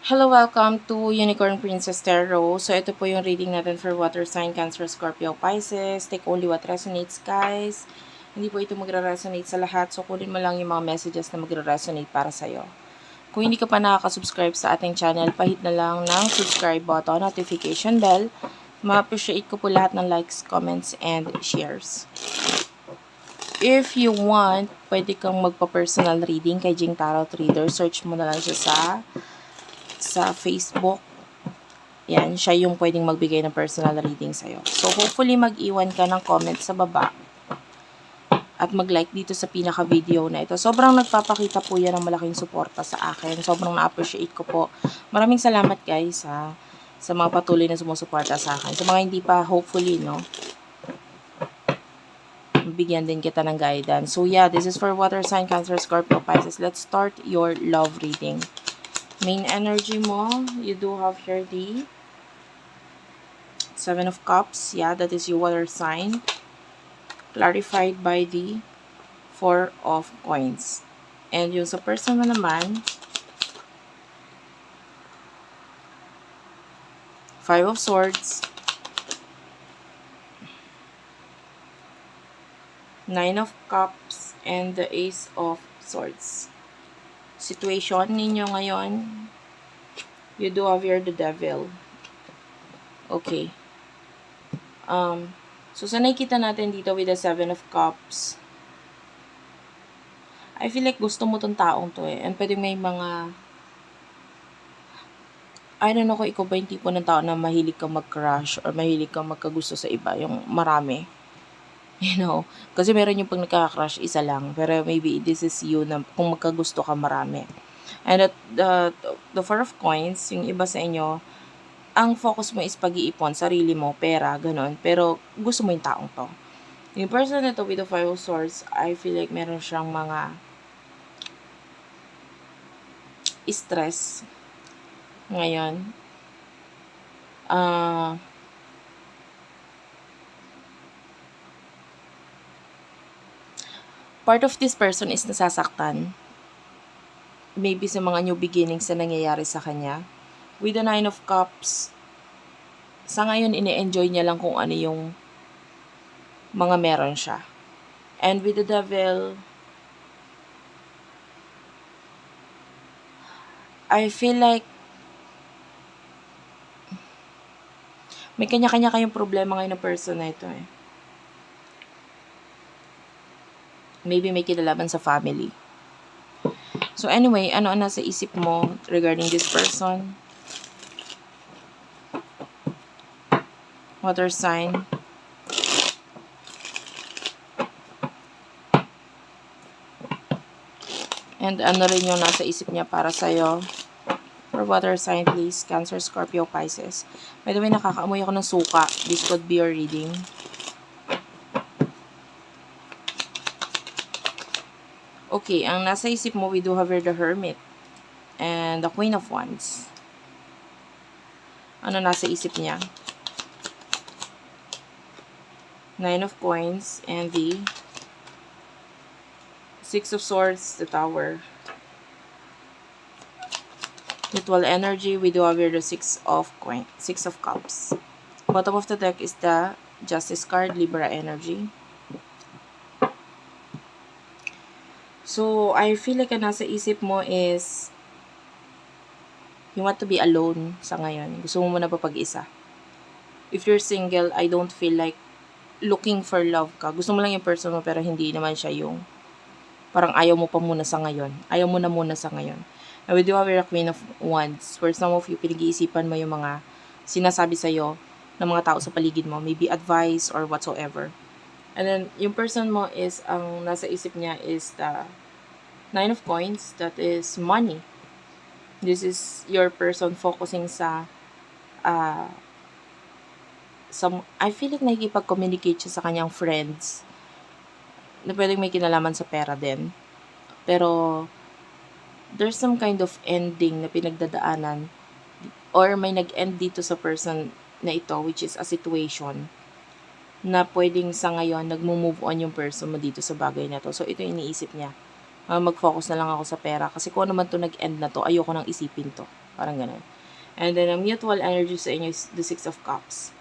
Hello, welcome to Unicorn Princess Tarot. So, ito po yung reading natin for Water Sign, Cancer, Scorpio, Pisces. Take only what resonates, guys. Hindi po ito magre-resonate sa lahat. So, kunin mo lang yung mga messages na magre-resonate para sa'yo. Kung hindi ka pa nakaka-subscribe sa ating channel, pahit na lang ng subscribe button, notification bell. Ma-appreciate ko po lahat ng likes, comments, and shares. If you want, pwede kang magpa-personal reading kay Jing Tarot Reader. Search mo na lang siya sa Facebook. Yan, siya yung pwedeng magbigay ng personal reading sa'yo. So, hopefully, mag-iwan ka ng comment sa baba at mag-like dito sa pinaka-video na ito. Sobrang nagpapakita po yan ng malaking suporta sa akin. Sobrang na-appreciate ko po. Maraming salamat, guys, sa mga patuloy na sumusuporta sa akin. Sa mga hindi pa, hopefully, no, bigyan din kita ng guidance. So, yeah, this is for Water Sign, Cancer, Scorpio, Pisces. Let's start your love reading. Main energy mo, you do have here the Seven of Cups. Yeah, that is your water sign. Clarified by the Four of Coins. And yung sa person mo naman, Five of Swords, Nine of Cups, and the Ace of Swords. Situation ninyo ngayon, you do have here the Devil. Okay. So, sa nakikita natin dito with the Seven of Cups, I feel like gusto mo tong taong to eh. And pwede may mga, I don't know kung ikaw ba yung tipo ng tao na mahilig kang mag-crush or mahilig kang magkagusto sa iba, yung marami. You know, kasi meron yung pag nagka-crush, isa lang. Pero maybe this is you na kung magkagusto ka marami. And at the Four of Coins, yung iba sa inyo, ang focus mo is pag-iipon, sarili mo, pera, ganun. Pero gusto mo yung taong to. Yung person na to with the Five of Swords, I feel like meron siyang mga stress ngayon. Part of this person is nasasaktan. Maybe sa mga new beginnings na nangyayari sa kanya. With the Nine of Cups, sa ngayon, ini-enjoy niya lang kung ano yung mga meron siya. And with the Devil, I feel like may kanya-kanya kayong problema ngayon ng person na ito eh. Maybe may kinalaman sa family. So anyway, ano ang nasa isip mo regarding this person? Water sign. And ano rin yung nasa isip niya para sa'yo? For water sign, please. Cancer, Scorpio, Pisces. By the way, nakakaamoy ako ng suka. This could be your reading. Okay, ang nasa isip mo, we do have here the Hermit. And the Queen of Wands. Ano nasa isip niya? Nine of Coins and the Six of Swords, the Tower. Mutual energy, we do have here the Six of Cups. Bottom of the deck is the Justice card, Libra energy. So, I feel like ang nasa isip mo is you want to be alone sa ngayon. Gusto mo muna pa pag-isa. If you're single, I don't feel like looking for love ka. Gusto mo lang yung person mo pero hindi naman siya yung parang ayaw mo pa muna sa ngayon. Ayaw mo na muna sa ngayon. And we do have a Queen of Wands. For some of you, pinag-iisipan mo yung mga sinasabi sa'yo ng mga tao sa paligid mo. Maybe advice or whatsoever. And then, yung person mo is, ang nasa isip niya is the Nine of Coins. That is money. This is your person focusing sa I feel like nakikipag-communicate siya sa kanyang friends na pwedeng may kinalaman sa pera din. Pero, there's some kind of ending na pinagdadaanan or may nag-end dito sa person na ito, which is a situation na pwedeng sa ngayon nagmo-move on yung person mo dito sa bagay na to. So, ito yung iniisip niya. mag-focus na lang ako sa pera. Kasi kung ano man to nag-end na to, ayoko nang isipin to. Parang ganun. And then, ang mutual energy sa inyo is the Six of Cups.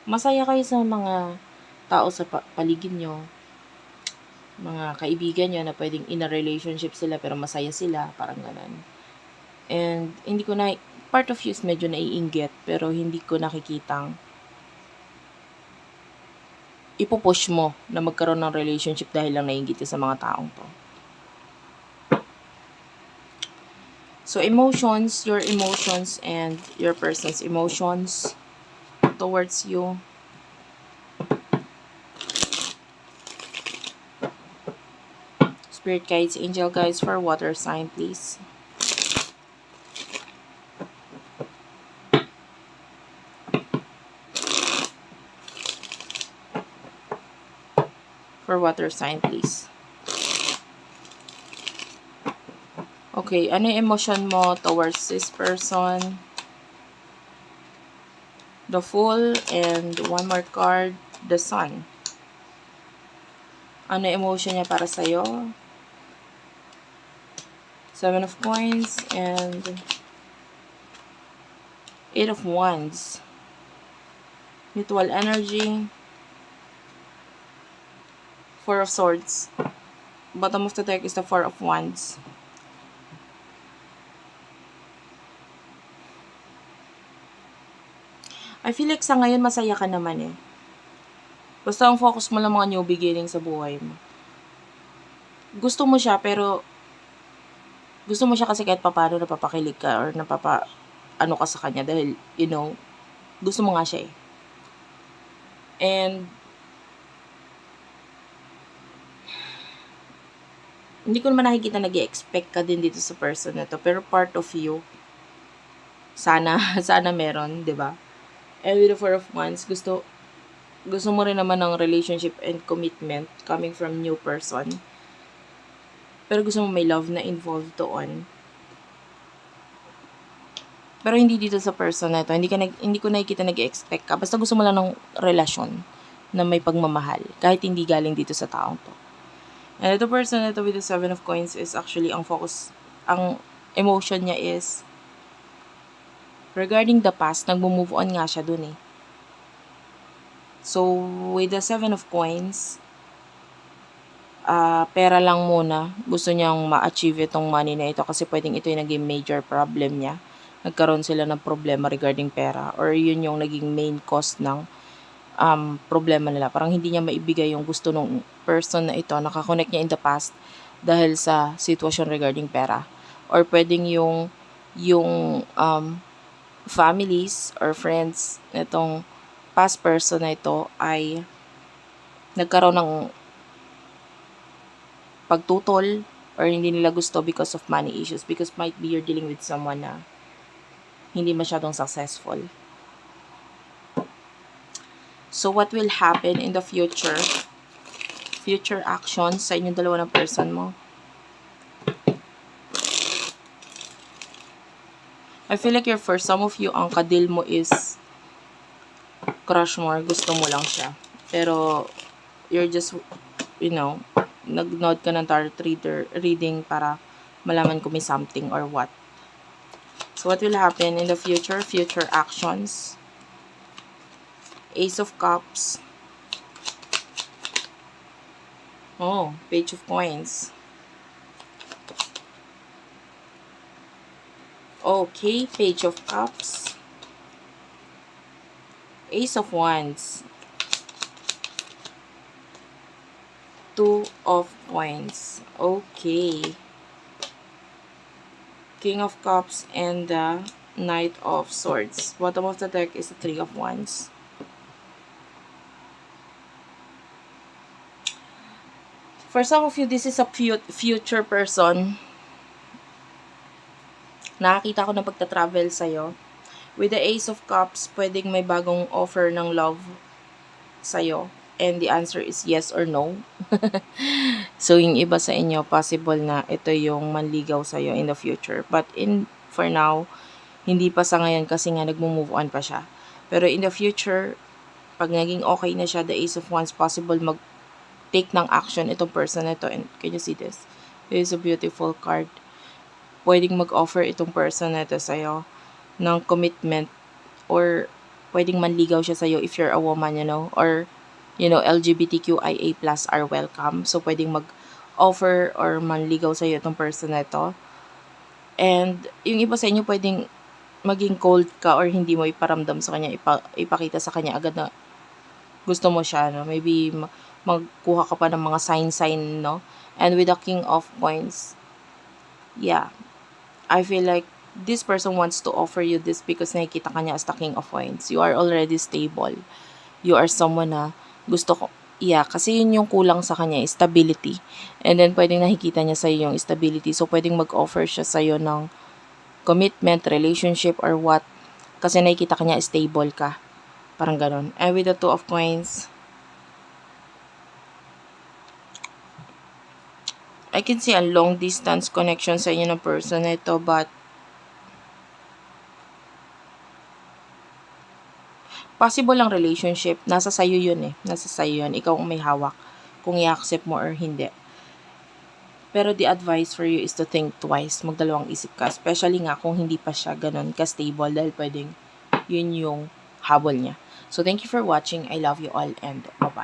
Masaya kayo sa mga tao sa paligid nyo. Mga kaibigan nyo na pwedeng in a relationship sila pero masaya sila. Parang ganun. And, hindi ko na, part of you is medyo naiinggit pero hindi ko nakikitang ipupush mo na magkaroon ng relationship dahil lang naiinggit ka sa mga taong to. So, emotions, your emotions and your person's emotions towards you. Spirit guides, angel guides for water sign, please. For water sign, please. Okay, ano yung emotion mo towards this person? The Fool, and one more card, the Sun. Ano yung emotion niya para sa'yo? Seven of Coins, and Eight of Wands. Mutual energy. Four of Swords. Bottom of the deck is the Four of Wands. I feel like sa ngayon masaya ka naman eh. Basta ang focus mo lang mga new beginning sa buhay mo. Gusto mo siya pero gusto mo siya kasi kahit papano napapakilig ka or ano ka sa kanya dahil, you know, gusto mo nga siya eh. And hindi ko naman nakikita nag-i-expect ka din dito sa person na to, pero part of you sana meron, 'di ba? And with the Four of Wands, gusto mo rin naman ng relationship and commitment coming from new person. Pero gusto mo may love na involved doon. Pero hindi dito sa person na ito. Hindi ko nakikita nag-expect ka. Basta gusto mo lang ng relasyon na may pagmamahal. Kahit hindi galing dito sa taong to. And the person na ito with the Seven of Coins is actually ang focus, ang emotion niya is regarding the past, nagmo-move on nga siya dun eh. So, with the Seven of Coins, pera lang muna. Gusto niyang ma-achieve itong money na ito kasi pwedeng ito yung naging major problem niya. Nagkaroon sila ng problema regarding pera or yun yung naging main cause ng problema nila. Parang hindi niya maibigay yung gusto ng person na ito. Nakakonect niya in the past dahil sa sitwasyon regarding pera. Or pwedeng yung families or friends nitong past person na ito ay nagkaroon ng pagtutol or hindi nila gusto because of money issues, because might be you're dealing with someone na hindi masyadong successful. So what will happen in the future actions sa inyong dalawa ng person mo? I feel like for some of you, ang kadil mo is crush mo or gusto mo lang siya. Pero, you're just, you know, nag-nod ka ng tarot reading para malaman kung may something or what. So, what will happen in the future actions? Ace of Cups. Oh, Page of Coins. Okay, Page of Cups. Ace of Wands. Two of Coins. Okay. King of Cups and the Knight of Swords. Bottom of the deck is the Three of Wands. For some of you, this is a future person. Nakakita ko na pagta-travel sa'yo. With the Ace of Cups, pwedeng may bagong offer ng love sa'yo. And the answer is yes or no. So, yung iba sa inyo, possible na ito yung manligaw sa'yo in the future. But for now, hindi pa sa ngayon kasi nga nagmo-move on pa siya. Pero in the future, pag naging okay na siya, the Ace of Wands, possible mag-take ng action itong person na ito. And can you see this? This is a beautiful card. Pwedeng mag-offer itong person na ito sa'yo ng commitment, or pwedeng manligaw siya sa'yo if you're a woman, or, LGBTQIA+ are welcome. So, pwedeng mag-offer or manligaw sa'yo itong person na ito. And, yung iba sa inyo pwedeng maging cold ka or hindi mo iparamdam sa kanya, ipakita sa kanya agad na gusto mo siya, no? Maybe magkuha ka pa ng mga sign, no? And with the King of Coins, yeah, I feel like this person wants to offer you this because nakikita ka niya as the King of Coins. You are already stable. You are someone na gusto ko, kasi yun yung kulang sa kanya, stability. And then, pwedeng nakikita niya sa'yo yung stability. So, pwedeng mag-offer siya sa'yo ng commitment, relationship, or what. Kasi nakikita ka niya, stable ka. Parang ganon. And with the Two of Coins, I can see a long distance connection sa inyo ng person na ito, but possible lang relationship. Nasa sayo yun eh. Nasa sayo yun. Ikaw ang may hawak kung i-accept mo or hindi. Pero the advice for you is to think twice. Magdalawang isip ka. Especially nga kung hindi pa siya ganun ka-stable, dahil pwedeng yun yung habol niya. So, thank you for watching. I love you all and bye-bye.